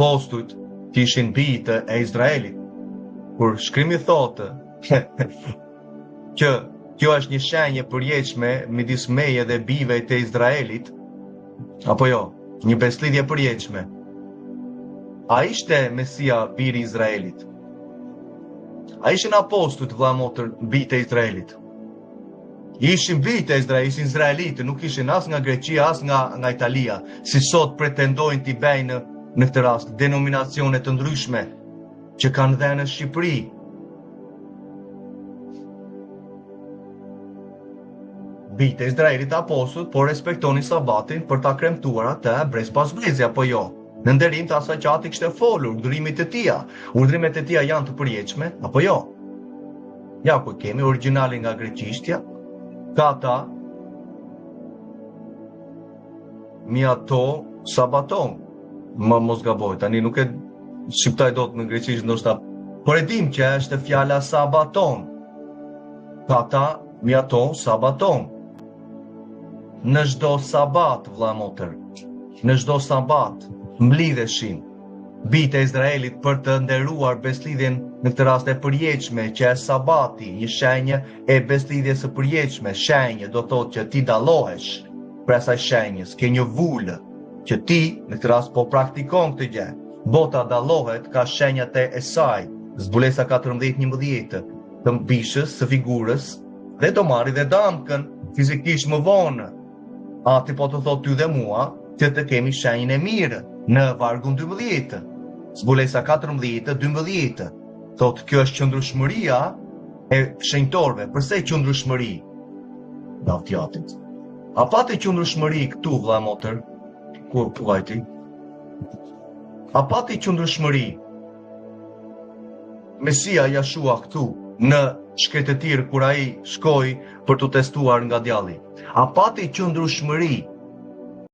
apostujt që ishin bijtë e Izraelit. Kur shkrimi thotë që kjo është një shenjë e përjetshme midis meje dhe bijve të Izraelit, apo jo, një beslidhje e përjetshme. A ishte Mesia biri i Izraelit? A ishin apostujt vëlla motër bijtë e Izraelit? Ishin bijtë e Izraelit, ishin izraelitë, nuk ishin as nga Greqia, as nga Italia, si sot pretendojnë t'i bëjnë në këtë rast denominacione të ndryshme që kanë dhënë në Shqipëri. Bijtë e Izraelit apostujt, por respektonin sabatin për ta kremtuar atë brez pas brezi, apo jo? Në nderim të asaj që ati kishte folur, urdhërimet e tija. Urdhërimet e tija janë të përjetshme, apo jo? Ja ku kemi origjinalin nga greqishtja, ka ata miato sabaton. Mos gaboj, tani nuk e shqiptaj dot në greqisht ndoshta, por e dim që është fjala sabaton. Ka ata miato sabaton. Në çdo sabat, vëlla motër, në çdo sabat mblidheshin bijtë e Izraelit për të nderuar beslidhjen në këtë rast e përjetshme që është sabati, një shenjë e beslidhjes së përjetshme. Shenjë do thotë që ti dallohesh për asaj shenjës, ke një vulë që ti në këtë rast po praktikon këtë gjë. Bota dallohet ka shenjat e saj. Zbulesa 14:11 të bishës së figurës dhe do marri dhe damkën fizikisht më vonë. Ati po të thotë ty dhe mua që të kemi shenjën e mirë në vargun 12. Zbulesa 14:12 thotë kjo është qëndrueshmëria e shenjtorëve. Përse qëndrueshmëri? Davtjatit. A pati qëndrueshmëri këtu vëlla motër? Ku vajti? A pati qëndrueshmëri Mesia Jashua këtu në shkretetir kur ai shkoi për të testuar nga djalli? A pati qëndrueshmëri